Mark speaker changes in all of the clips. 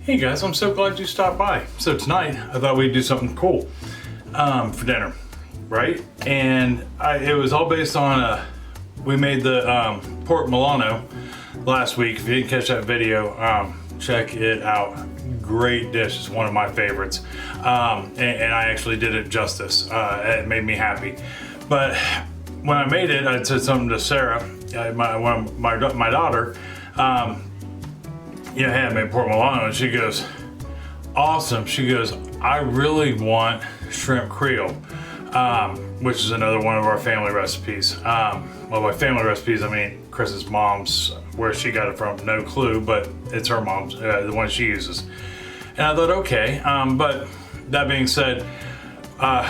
Speaker 1: Hey guys, I'm so glad you stopped by. So tonight, I thought we'd do something cool for dinner, right? And it was all based on, we made the pork Milano last week. If you didn't catch that video, check it out. Great dish, it's one of my favorites. And I actually did it justice. It made me happy. But when I made it, I said something to Sarah, my daughter, hey, I made pork Milano, and she goes, awesome. She goes, I really want shrimp Creole, which is another one of our family recipes. Well, by family recipes, I mean Chris's mom's, where she got it from, no clue, but it's her mom's, the one she uses. And I thought, okay, but that being said,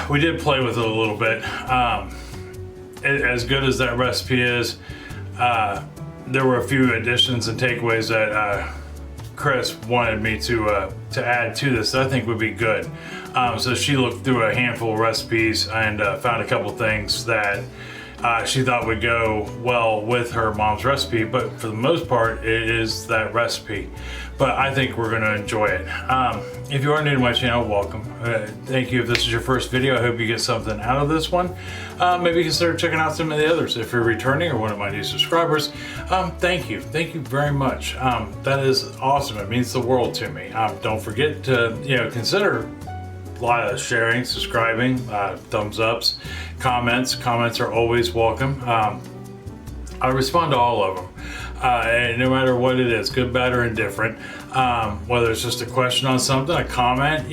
Speaker 1: we did play with it a little bit. As good as that recipe is, there were a few additions and takeaways that Chris wanted me to add to this that I think would be good. So she looked through a handful of recipes and found a couple things that she thought would go well with her mom's recipe, but for the most part, it is that recipe. But I think we're gonna enjoy it. If you are new to my channel, welcome. Thank you. If this is your first video, I hope you get something out of this one. Maybe consider checking out some of the others. If you're returning or one of my new subscribers, thank you. Thank you very much. That is awesome. It means the world to me. Don't forget to consider sharing, subscribing, thumbs ups, comments. Comments are always welcome. I respond to all of them. And no matter what it is, good, bad, or indifferent, whether it's just a question on something, a comment,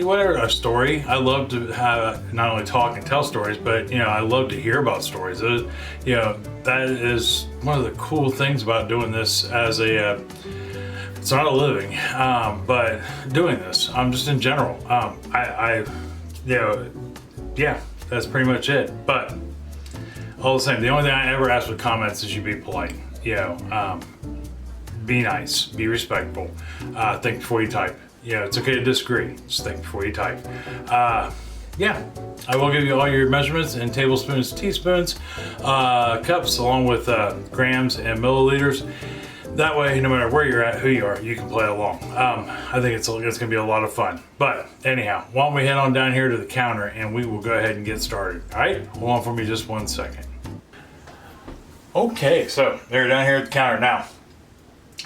Speaker 1: whatever, a story. I love to have not only talk and tell stories, but I love to hear about stories. That is one of the cool things about doing this as a. It's not a living, but doing this, just in general. Yeah, that's pretty much it. But all the same, the only thing I ever ask with comments is you be polite. Be nice, be respectful, think before you type. It's okay to disagree, just think before you type. I will give you all your measurements in tablespoons, teaspoons, cups, along with grams and milliliters. That way, no matter where you're at, who you are, you can play along. I think it's going to be a lot of fun. But anyhow, why don't we head on down here to the counter and we will go ahead and get started. All right, hold on for me just 1 second. Okay, so they're down here at the counter now.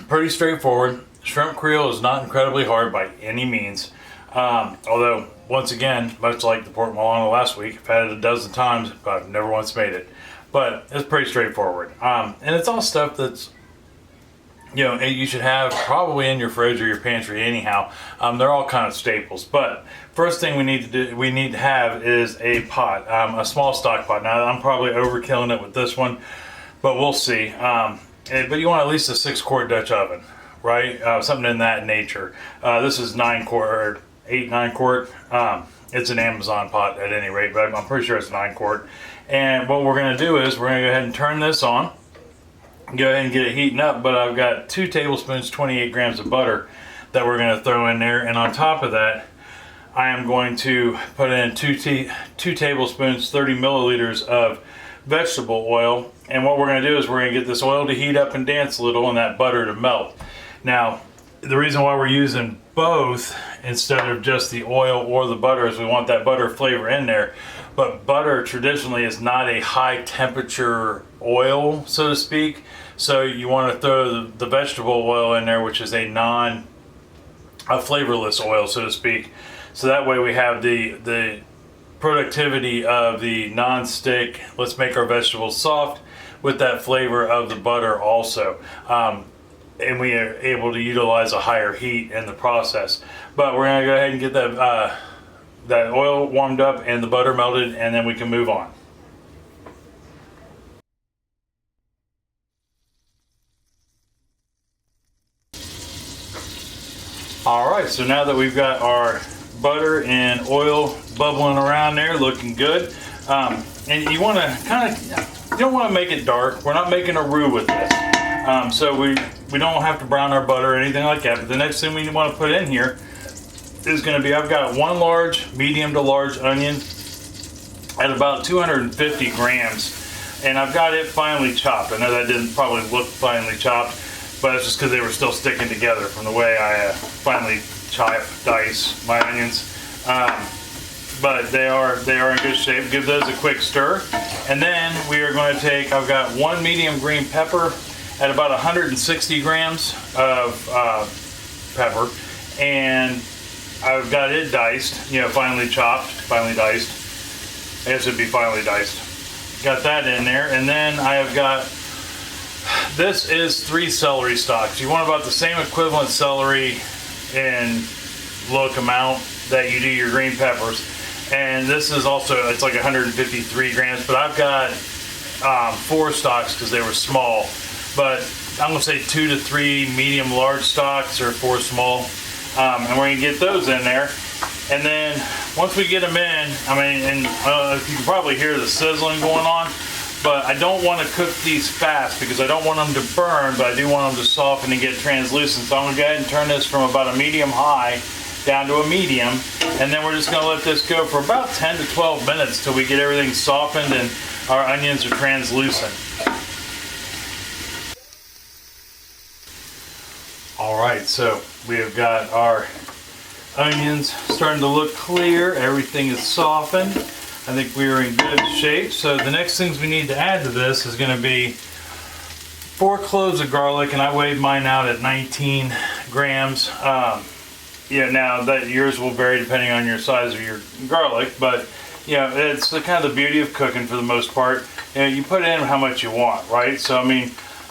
Speaker 1: Pretty straightforward. Shrimp Creole is not incredibly hard by any means. Although, once again, much like the pork Milano last week, I've had it a dozen times, but I've never once made it. But it's pretty straightforward. And it's all stuff that's, you should have probably in your fridge or your pantry anyhow. They're all kind of staples. But first thing we need to have is a pot, a small stock pot. Now, I'm probably overkilling it with this one, but we'll see. But you want at least a 6-quart Dutch oven, right? Something in that nature. This is 9 quart or 8-9 quart. It's an Amazon pot at any rate, but I'm pretty sure it's 9 quart. And what we're going to do is we're going to go ahead and turn this on. Go ahead and get it heating up. But I've got 2 tablespoons, 28 grams of butter that we're going to throw in there. And on top of that, I am going to put in 2 tablespoons, 30 milliliters of vegetable oil. And what we're going to do is we're going to get this oil to heat up and dance a little and that butter to melt. Now, the reason why we're using both instead of just the oil or the butter is we want that butter flavor in there. But butter traditionally is not a high temperature oil, so to speak. So you want to throw the vegetable oil in there, which is a flavorless oil, so to speak. So that way we have the productivity of the non-stick, let's make our vegetables soft, with that flavor of the butter also. And we are able to utilize a higher heat in the process. But we're gonna go ahead and get that oil warmed up and the butter melted, and then we can move on. All right, so now that we've got our butter and oil bubbling around there, looking good, and you want to you don't want to make it dark. We're not making a roux with this, so we don't have to brown our butter or anything like that. But the next thing we want to put in here is going to be, I've got 1 large, medium to large onion at about 250 grams, and I've got it finely chopped. I know that didn't probably look finely chopped, but it's just because they were still sticking together from the way I finally dice my onions. But they are in good shape. Give those a quick stir, and then we are going to take. I've got one medium green pepper at about 160 grams of pepper, and I've got it diced. Finely chopped, finely diced. I guess it'd be finely diced. Got that in there, and then I have got. This is 3 celery stalks. You want about the same equivalent celery in look amount that you do your green peppers. And this is also, it's like 153 grams, but I've got 4 stalks because they were small. But I'm gonna say 2 to 3 medium large stalks or 4 small. And we're gonna get those in there. And then once we get them in, and you can probably hear the sizzling going on, but I don't want to cook these fast because I don't want them to burn, but I do want them to soften and get translucent. So I'm gonna go ahead and turn this from about a medium high down to a medium, and then we're just going to let this go for about 10 to 12 minutes till we get everything softened and our onions are translucent. Alright, so we have got our onions starting to look clear, everything is softened. I think we are in good shape. So the next things we need to add to this is going to be 4 cloves of garlic, and I weighed mine out at 19 grams. Now that yours will vary depending on your size of your garlic, but it's the kind of the beauty of cooking for the most part. You put in how much you want, right? So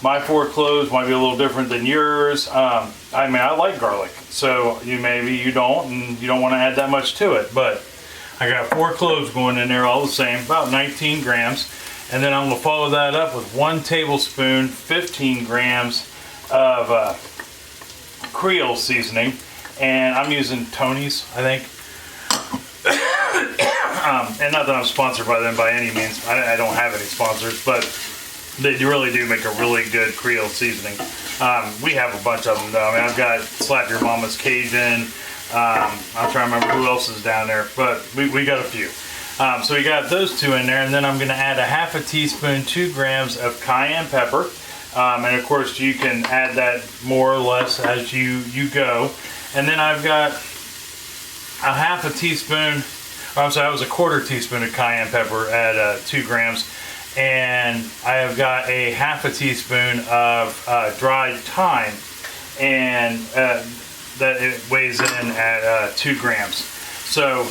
Speaker 1: my 4 cloves might be a little different than yours. I like garlic, so maybe you don't, and you don't want to add that much to it. But I got 4 cloves going in there, all the same, about 19 grams, and then I'm gonna follow that up with 1 tablespoon, 15 grams of Creole seasoning. And I'm using Tony's, I think. And not that I'm sponsored by them by any means. I don't have any sponsors, but they really do make a really good Creole seasoning. We have a bunch of them though. I've got Slap Your Mama's Cajun. I'm trying to remember who else is down there, but we got a few. So we got those 2 in there, and then I'm going to add a half a teaspoon, 2 grams of cayenne pepper. And of course you can add that more or less as you go. And then I've got a half a teaspoon, that was a quarter teaspoon of cayenne pepper at 2 grams. And I have got a half a teaspoon of dried thyme, and that it weighs in at 2 grams. So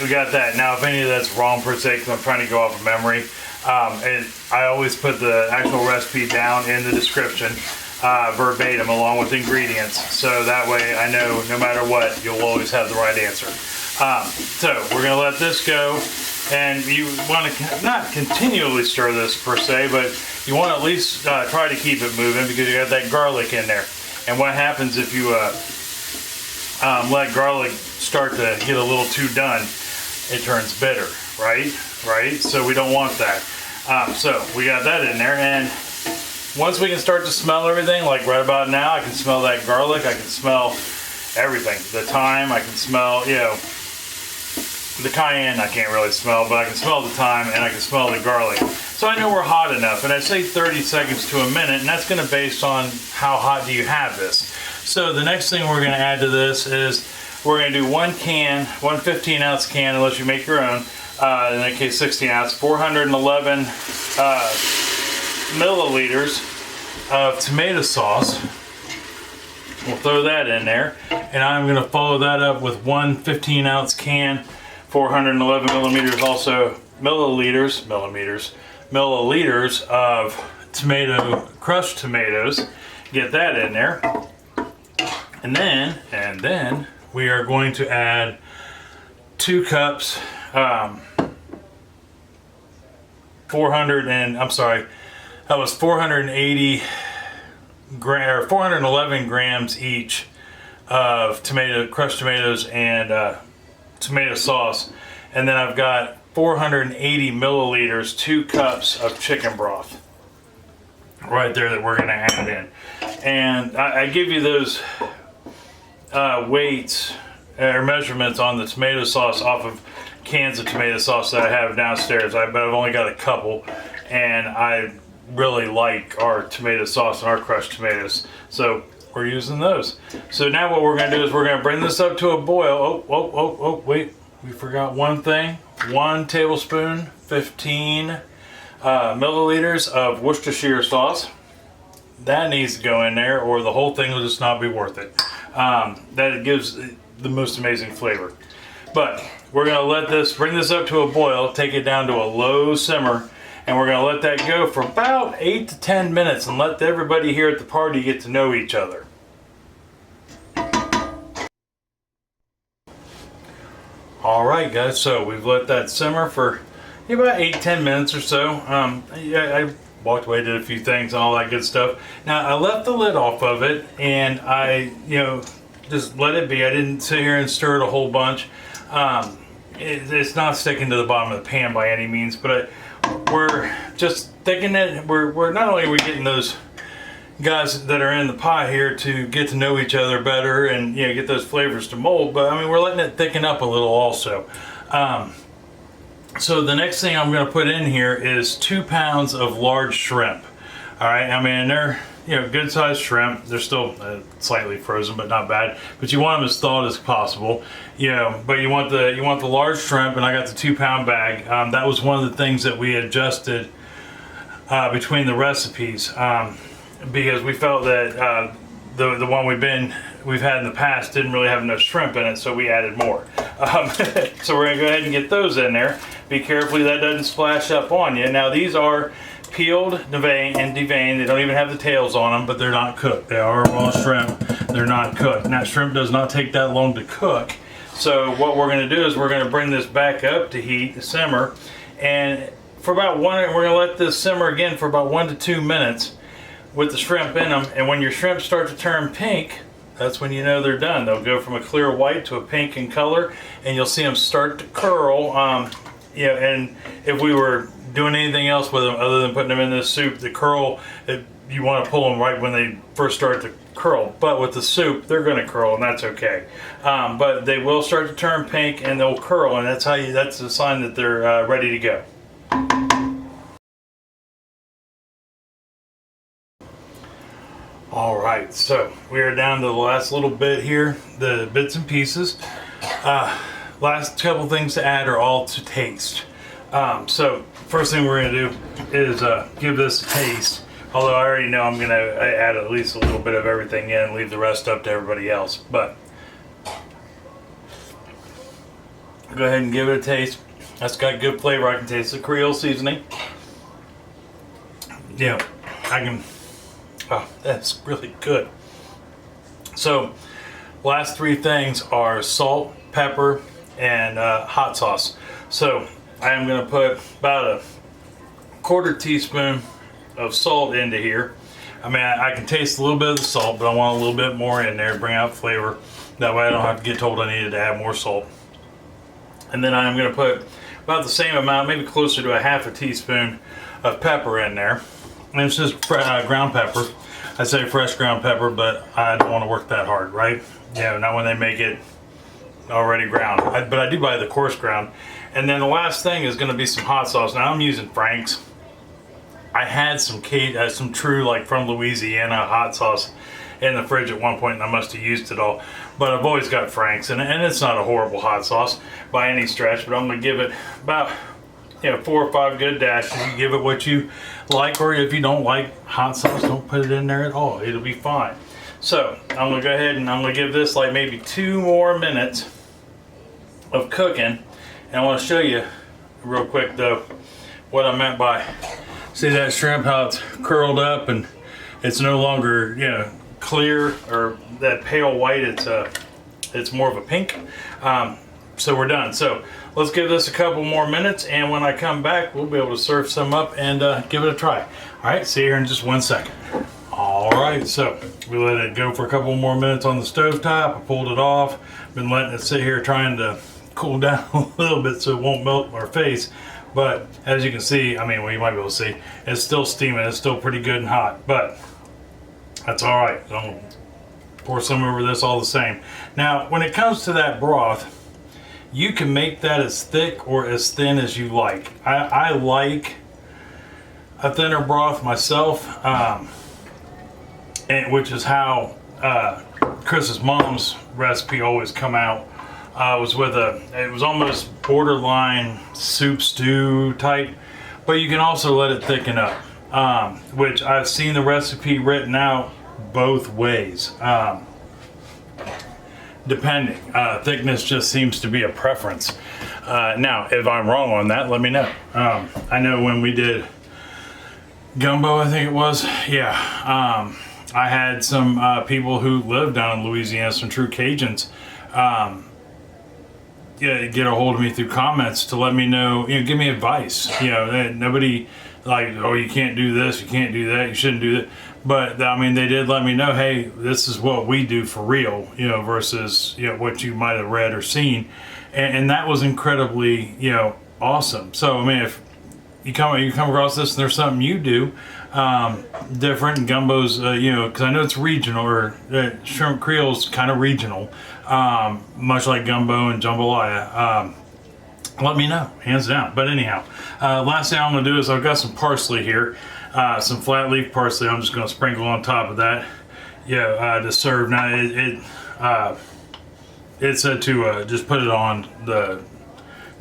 Speaker 1: we got that. Now if any of that's wrong per se, because I'm trying to go off of memory, and I always put the actual recipe down in the description. Verbatim along with ingredients, so that way I know no matter what you'll always have the right answer. So we're going to let this go, and you want to not continually stir this per se, but you want to at least try to keep it moving because you got that garlic in there. And what happens if you let garlic start to get a little too done, it turns bitter, right? So we don't want that. So we got that in there, and once we can start to smell everything, like right about now, I can smell that garlic, I can smell everything. The thyme, I can smell, the cayenne I can't really smell, but I can smell the thyme and I can smell the garlic. So I know we're hot enough, and I say 30 seconds to a minute, and that's gonna based on how hot do you have this. So the next thing we're gonna add to this is we're gonna do 1 15-ounce can, unless you make your own, in that case 16-ounce, 411 milliliters of tomato sauce. We'll throw that in there, and I'm going to follow that up with 1 15-ounce can, 411 milliliters of crushed tomatoes. Get that in there, and then we are going to add 2 cups, 411 grams each of crushed tomatoes and tomato sauce. And then I've got 480 milliliters, 2 cups of chicken broth right there that we're going to add in. And I give you those weights or measurements on the tomato sauce off of cans of tomato sauce that I have downstairs. But I've only got a couple, and I really like our tomato sauce and our crushed tomatoes. So we're using those. So now what we're gonna do is we're gonna bring this up to a boil. Oh, wait, we forgot one thing. 1 tablespoon, 15 milliliters of Worcestershire sauce. That needs to go in there or the whole thing will just not be worth it. That it gives the most amazing flavor. But we're gonna bring this up to a boil, take it down to a low simmer, and we're gonna let that go for about 8 to 10 minutes and let everybody here at the party get to know each other. All right, guys, so we've let that simmer for about 8-10 minutes or so. I walked away, did a few things and all that good stuff. Now I left the lid off of it and I, just let it be. I didn't sit here and stir it a whole bunch. It's not sticking to the bottom of the pan by any means, but we're just thickening it. We're not only are we getting those guys that are in the pot here to get to know each other better and get those flavors to mold, but I mean we're letting it thicken up a little also. So the next thing I'm going to put in here is 2 pounds of large shrimp. All right, I mean they're good sized shrimp. They're still slightly frozen, but not bad. But you want them as thawed as possible. But you want the large shrimp, and I got the 2 pound bag. That was one of the things that we adjusted between the recipes because we felt that the one we've had in the past didn't really have enough shrimp in it, so we added more. So we're gonna go ahead and get those in there. Be careful that doesn't splash up on you. Now these are peeled and deveined. They don't even have the tails on them, but they're not cooked. They are raw shrimp. They're not cooked. Now shrimp does not take that long to cook. So what we're gonna do is we're gonna bring this back up to heat, simmer, and for about we're gonna let this simmer again for about 1 to 2 minutes with the shrimp in them. And when your shrimp start to turn pink, that's when you know they're done. They'll go from a clear white to a pink in color, and you'll see them start to curl. And if we were doing anything else with them other than putting them in this soup, the curl, you want to pull them right when they first start to curl. But with the soup, they're going to curl, and that's okay. But they will start to turn pink, and they'll curl, and that's a sign that they're ready to go. All right, so we are down to the last little bit here, the bits and pieces. Last couple things to add are all to taste. So first thing we're gonna do is give this a taste. Although I already know I'm gonna add at least a little bit of everything in and leave the rest up to everybody else. But go ahead and give it a taste. That's got good flavor. I can taste the Creole seasoning. Oh, that's really good. So last 3 things are salt, pepper, and hot sauce. So I am going to put about a 1/4 teaspoon of salt into here. I mean, I can taste a little bit of the salt, but I want a little bit more in there to bring out flavor. That way I don't have to get told I needed to add more salt. And then I'm going to put about the same amount, maybe closer to a 1/2 teaspoon of pepper in there. And it's just ground pepper. I say fresh ground pepper, but I don't want to work that hard, right? Not when they make it already ground. But I do buy the coarse ground. And then the last thing is going to be some hot sauce. Now I'm using Frank's. I had some true, like from Louisiana hot sauce in the fridge at one point, and I must have used it all. But I've always got Frank's, and it's not a horrible hot sauce by any stretch. But I'm going to give it about 4 or 5 good dashes. You give it what you like, or if you don't like hot sauce, don't put it in there at all. It'll be fine. So I'm gonna go ahead and I'm gonna give this like maybe 2 more minutes of cooking. And I want to show you real quick though what I meant by, see that shrimp, how it's curled up and it's no longer clear or that pale white. It's more of a pink. So we're done. So let's give this a couple more minutes, and when I come back, we'll be able to serve some up and give it a try. All right, see you here in just 1 second. All right, so we let it go for a couple more minutes on the stove top. I pulled it off. Been letting it sit here trying to cool down a little bit so it won't melt our face. But as you can see, I mean, well, you might be able to see, it's still steaming. It's still pretty good and hot, but that's all right. I'll pour some over this all the same. Now, when it comes to that broth, you can make that as thick or as thin as you like. I like a thinner broth myself, and which is how Chris's mom's recipe always come out. Was with it was almost borderline soup stew type, but you can also let it thicken up, which I've seen the recipe written out both ways. Depending, thickness just seems to be a preference. Now, if I'm wrong on that, let me know. I know when we did gumbo, I think it was, yeah, I had some people who live down in Louisiana, some true Cajuns, get a hold of me through comments to let me know, give me advice. Nobody like, oh, you can't do this, you can't do that, you shouldn't do that. But I mean, they did let me know, hey, this is what we do for real, versus what you might have read or seen, and that was incredibly awesome. So I mean, if you come across this and there's something you do different, and gumbo's because I know it's regional, or shrimp Creole's kind of regional, much like gumbo and jambalaya. Let me know, hands down. But anyhow, last thing I'm gonna do is I've got some parsley here, some flat leaf parsley. I'm just gonna sprinkle on top of that, to serve. Now it said to just put it on the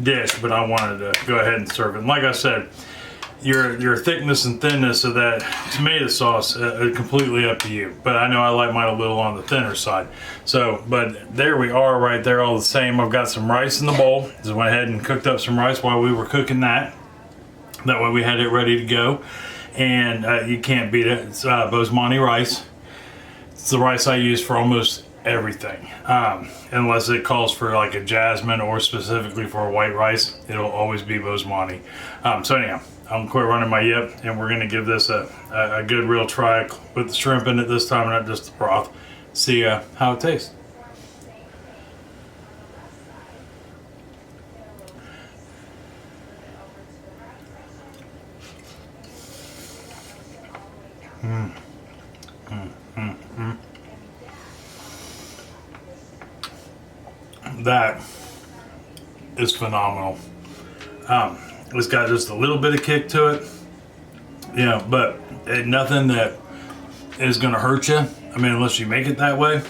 Speaker 1: dish, but I wanted to go ahead and serve it. And like I said, your thickness and thinness of that tomato sauce completely up to you, but I know I like mine a little on the thinner side. So, but there we are, right there, all the same. I've got some rice in the bowl. Just went ahead and cooked up some rice while we were cooking that way we had it ready to go. And you can't beat it. It's basmati rice. It's the rice I use for almost everything, unless it calls for like a jasmine or specifically for a white rice. It'll always be basmati. So anyhow, I'm quit running my yip, and we're gonna give this a good real try with the shrimp in it this time, not just the broth. See how it tastes. That is phenomenal. It's got just a little bit of kick to it, but nothing that is going to hurt you. I mean, unless you make it that way.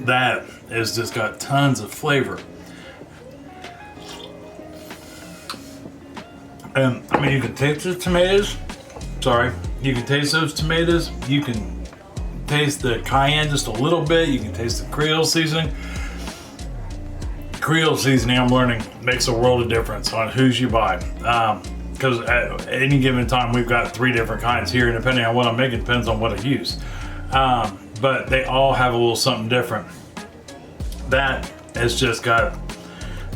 Speaker 1: That is just got tons of flavor. And I mean, you can taste the tomatoes. Sorry, you can taste those tomatoes. You can taste the cayenne just a little bit. You can taste the Creole seasoning. Creole seasoning, I'm learning, makes a world of difference on whose you buy. Because at any given time, we've got 3 different kinds here, and depending on what I'm making, depends on what I use. But they all have a little something different. That has just got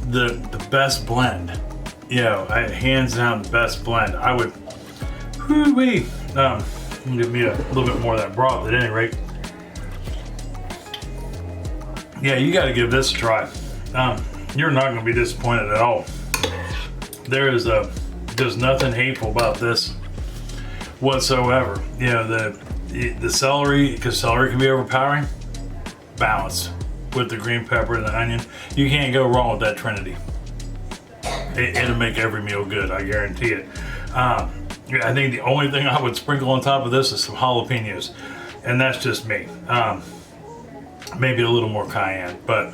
Speaker 1: the best blend. Hands down the best blend. I would, whoo-wee. Give me a little bit more of that broth at any rate. Yeah, you got to give this a try. You're not going to be disappointed at all. There's nothing hateful about this whatsoever. The celery, because celery can be overpowering, balanced with the green pepper and the onion. You can't go wrong with that trinity. It'll make every meal good, I guarantee it. I think the only thing I would sprinkle on top of this is some jalapenos, and that's just me. Maybe a little more cayenne, but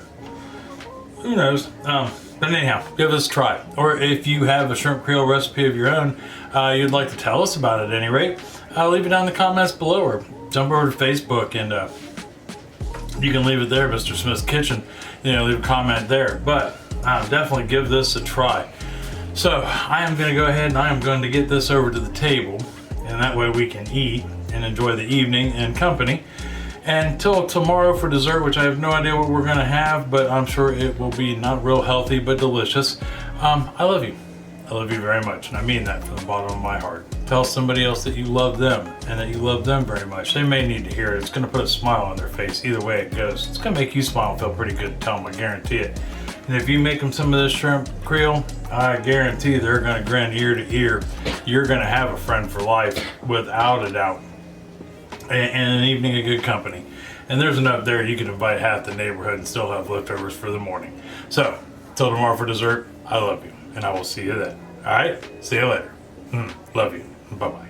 Speaker 1: who knows? But anyhow, give this a try. Or if you have a shrimp Creole recipe of your own, you'd like to tell us about it at any rate, leave it down in the comments below, or jump over to Facebook and you can leave it there, Mr. Smith's Kitchen. Leave a comment there. But definitely give this a try. So I am going to go ahead and I am going to get this over to the table, and that way we can eat and enjoy the evening and company. Until tomorrow for dessert, which I have no idea what we're going to have, but I'm sure it will be not real healthy, but delicious. I love you. I love you very much, and I mean that from the bottom of my heart. Tell somebody else that you love them and that you love them very much. They may need to hear it. It's going to put a smile on their face. Either way it goes, it's going to make you smile and feel pretty good to tell them, I guarantee it. And if you make them some of this shrimp Creole, I guarantee they're going to grin ear to ear. You're going to have a friend for life, without a doubt. And an evening of good company. And there's enough there you can invite half the neighborhood and still have leftovers for the morning. So, till tomorrow for dessert, I love you, and I will see you then. All right? See you later. Love you. Bye-bye.